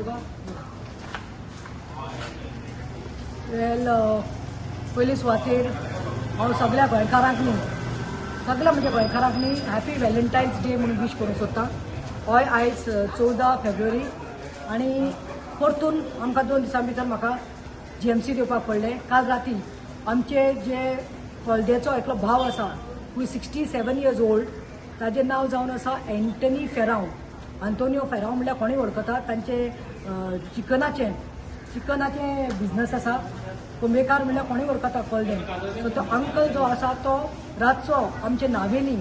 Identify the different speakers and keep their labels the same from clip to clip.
Speaker 1: Go well पयली सुवातेर हांव सगळ्या गोंयकारांक न्ही सगळ्या म्हणजे गोंयकारांक न्ही हॅपी व्हॅलेंटायन्स डे म्हणून विश करूंक सोदतां. हय आयज 14 फेब्रुवारी आनी परतून आमकां 2 दिसां भितर म्हाका GMC येवपाक पडलें. काल राती आमचे जे कॉलदेचो एकलो भाव आसा हू 67 years old ताजें नांव जावन आसा एंटनी फेरांव. आंतोनियो फेरांव म्हणल्यार कोणी वळखता तांचे चिकनाचे बिझनस आसा. कुंभेकार म्हणल्यार कोणी वळखता कॉलदेन. सो तो अंकल जो आसा तो रातचो आमचे नावेली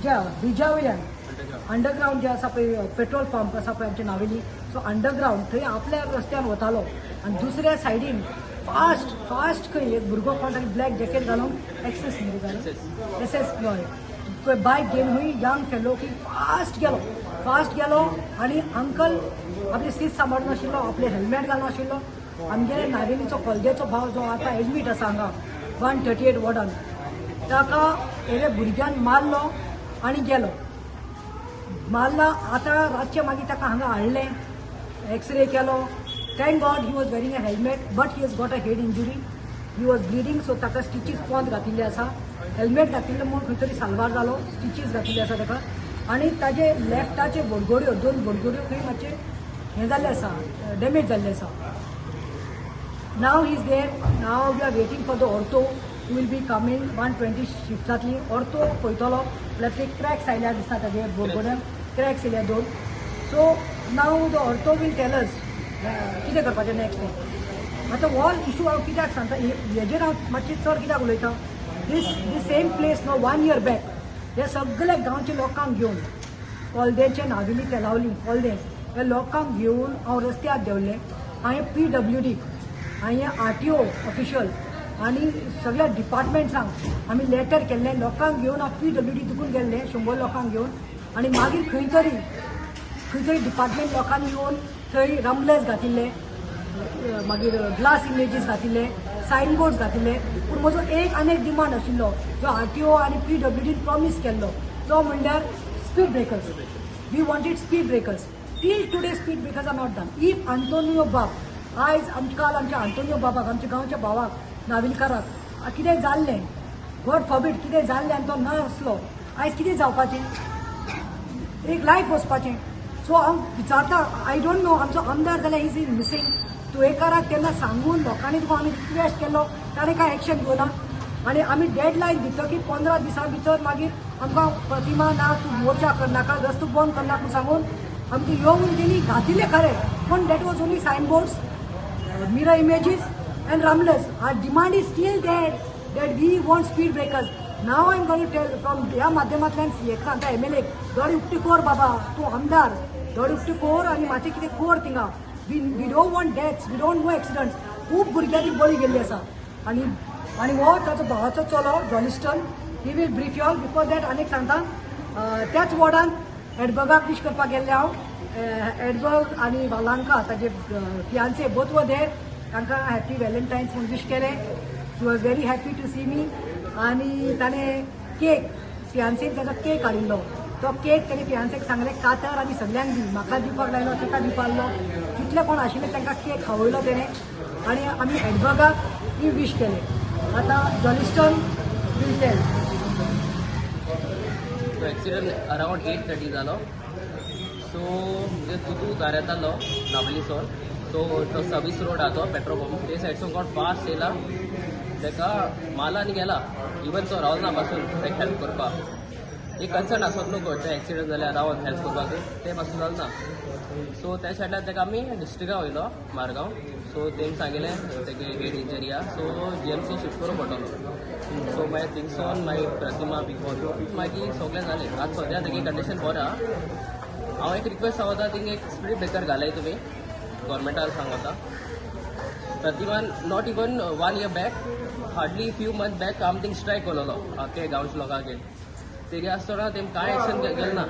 Speaker 1: ज्या ब्रिजा वयल्यान अंडरग्रावंड जे आसा पळय पेट्रोल पंप आसा पळय आमचे नावेली सो अंडरग्रावंड थंय आपल्या रस्त्यान वतालो आनी दुसऱ्या सायडीन फास्ट खंय एक भुरगो कोण ताणें ब्लॅक जॅकेट घालून एक्सेस हय बायक घेवन हूंय यंग फेलो की फास्ट गेलो आनी अंकल आपली सीट सांबाळून नाशिल्लो आपले हेल्मेट घालून नाशिल्लो. आमगे नावेलीचो कॉलदेचो भाव जो आतां एडमीट आसा हांगा 138 वॉर्डान ताका हेरे भुरग्यान मारलो आनी गेलो. मारला आतां रातचे मागीर ताका हांगा हाडलें एक्सरे केलो. Thank God he was wearing a helmet but he has got a head injury. He was bleeding so ताका स्टिचीस पोंद घातिल्ले आसा. हेल्मेट घातिल्ले म्हूण खंय तरी साल्वार जालो. स्टिचीस घातिल्ले आसा ताका आनी ताजे लेफ्टाचे बोडगोड्यो 2 बोडगोड्यो खंय मातशे हें जाल्ले आसा डॅमेज जाल्ले आसा. Now he is there. Now we are waiting for the ortho who will be coming 120 शिफ्टांतली ऑर्थो पळयतलो जाल्यार ते क्रॅक्स आयल्या दिसता ताजे बोडगोड्यांक क्रॅक्स येयल्या 2. So now the ortho will tell us कितें करपाचें नेक्स्ट डे. आतां हो इशू हांव कित्याक सांगता हेजेर हांव मातशें चड कित्याक उलयतां. This same place no 1 year back हे सगळे गांवचे लोकांक घेवन कॉलदेचे नावेली तेलावली कॉलदे हे लोकांक घेवन हांव रस्त्यार देंवलें. हांवें PWD हांवें RTO ऑफिशियल आनी सगळ्या डिपार्टमेंट्सांक आमी लेटर केल्लें. लोकांक घेवन हांव PWD दुखून गेल्लें 100 लोकांक घेवन आनी मागीर खंय तरी डिपार्टमेंट लोकांनी येवन थंय रम्बलर्स घातिल्ले मागीर ग्लास इमेजीस घातिल्ले सायनबोर्ड्स घातिल्ले. पूण म्हजो एक डिमांड आशिल्लो जो RTO आनी PWD प्रॉमीस केल्लो तो म्हणल्यार speed breakers. We wanted speed breakers. Till today speed breakers are not done. If Antonio बाब आयज काल आमच्या आंतोनियो बाबाक आमच्या गांवच्या भावाक नाविलकाराक कितें जाल्लें गॉड फॉरबिड कितें जाल्लें आनी तो नासलो आयज कितें जावपाचें एक लायफ वचपाचें. सो हांव विचारता आय डोंट नो आमचो आमदार जाल्यार इज मिसींग. तुयेकाराक तेन्ना सांगून लोकांनी तुका आमी रिक्वेस्ट केलो ताणें कांय एक्शन घेवना आनी आमी डेडलायन दितकीर 15 दिसां भितर मागीर आमकां प्रतिमा ना तूं मोर्चा करनाका रस्तो बंद करनाका म्हूण सांगून आमकां येवन तेणी घातिल्ले खरें पूण that was only signboards mirror images and rumblers. Our demand is still that we want speed breakers. Now I am going to tell from ह्या माध्यमांतल्यान हेका सांगता MLA दोळे उक्ती कोर बाबा तूं आमदार दोळे उक्ती कोर आनी मातशें कितें कोर थिंगा. We don't want deaths we don't no accidents. खूब भुरग्यांची बळी गेल्ली आसा आनी हो ताचो भावाचो चलो जॉलिस्टन he will brief you all. Before that आनीक सांगता त्याच वॉर्डान एडबर्गाक विश करपाक गेल्ले हांव. एडबर्ग आनी वालांका ताजे फियान्से बोथ वर देर तांकां हॅपी व्हॅलेंटायन्स म्हणून विश केलें. He was very happy to see me. आनी ताणें केक फियान्सेक ताजो केक हाडिल्लो. तो केक ताणें फियान्सेक सांगलें कातर आनी सगळ्यांक दी म्हाका दिवपाक लायलो ताका दिवपाक लागलो. जितले कोण आशिल्ले तांकां केक खावयलो तेणें आनी आमी एडबर्गाक ही विश केलें. आतां जॉलिस्टन वील टेल.
Speaker 2: एक्सिडंट अरावंड 8:30 जालो. सो म्हणजे तुतू घर येतालो नावलीसून. सो तो सर्वीस रोड आहा तो पेट्रोल पंप ते सायडसून कोण फास्ट येयला ताका मारला आनी गेला. इवन तो रावना पासून ताका हेल्प करपाक एक कन्सर्न आसत न्हू ते एक्सिडंट जाल्यार रावन हेल्प करपाक ते पासून जालें ना. सो त्या सायडार ताका आमी डिस्ट्रिक्टाक वयलो मारगांव. सो तेणी सांगिल्लें तेगे हेड इंजरी आहा सो GMC शिफ्ट करूंक पडटलो. सो मागीर थिंगसून मागीर प्रतिमा बिफोर मागीर सगळें जालें. आतां सद्या तेगे कंडिशन बरो आहा. हांव एक रिक्वेस्ट सांगता थिंग एक स्पीड ब्रेकर घालाय तुमी गव्हर्मेंटाक सांगता. प्रतिमान not even 1 year back hardly few month back आमी थिंग स्ट्रायक केलोलो आख्या गांवच्या लोकांगेर. तेगे आसतना तेम कांय एक्शन केलें ना.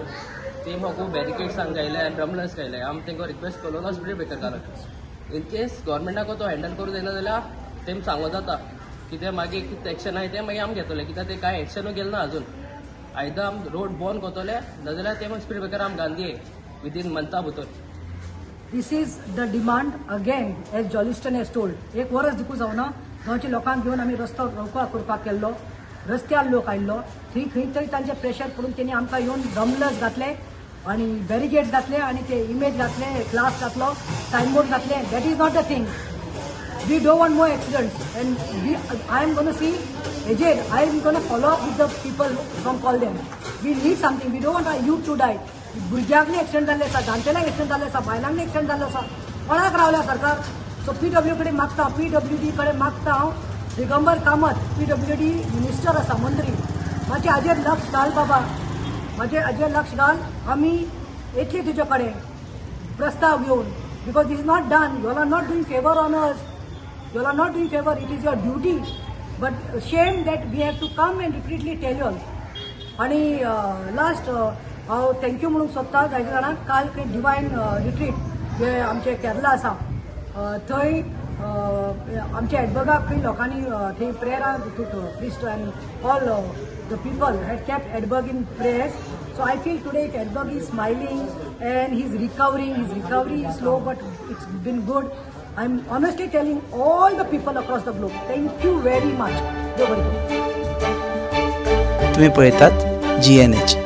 Speaker 2: तेम म्हाका बॅरिकेड्सांक गायले आनी ड्रमलर्स गायले. आमी तांकां रिक्वेस्ट केलोलो स्पीड ब्रेकर घालून. इन केस गव्हर्मेंटाक तो हँडल करूं जायना जाल्यार तेम सांगो जाता कितें मागीर कितें एक्शन आहाय तें मागीर आमी घेतले कित्याक ते कांय एक्शनूय गेलें ना आजून. आयदां आमी रोड बंद करतले नाजाल्यार ते स्पीड ब्रेकर आमी घालून दिये विदीन मंथा भितर.
Speaker 1: This is the demand again, as Jolliston has told. एक वर्स दिकू जावना गोंयच्या लोकांक घेवन आमी रस्तो रोवपा करपाक केल्लो, रस्त्यार लोक आयिल्लो, थंय खंय तरी तांचे प्रेशर पडून तेणी आमकां येवन ड्रमलर्स घातले आनी बॅरिगेड्स घातले आनी ते इमेज घातले, ग्लास घातलो, सायनबोर्ड घातले. That is not the thing. We don't want more accidents, and I am going to see aged. I am going to follow up with the people from Kolden. We need something. We don't want our youth to die. भुरग्यांक accident जाल्ले आसा, जाणटेल्यांक accident जाल्ले आसा, बायलांक accident जाल्लो आसा. कोणाक रावल्या सरकार? सो PWD कडेन मागता, PWD कडेन मागता हांव दिगंबर कामत, PWD मिनिस्टर आसा, मंत्री. मातशें हाजेर लक्ष घाल बाबा, मातशें हाजेर लक्ष घाल. आमी येतली तुजे कडेन प्रस्ताव घेवन, because this is not done. You all are not doing favor on us. You all are not doing favor. It is your duty. But shame that we have to come and repeatedly tell you all. आणि last हांव thank you म्हणूंक सोदता जायत्या जाणांक. काल खंय divine retreat जे आमचे केरला आसा थंय आमचे एडबर्गाक खंय लोकांनी थंय प्रेयरा प्रिस्ट आनी all the people had kept Edberg in prayers. So I feel today Edberg is smiling and he's recovering. His recovery is slow, but it's been good. I'm honestly telling all the people across the globe, thank you very much.
Speaker 3: तुम्ही पळयतात GNH.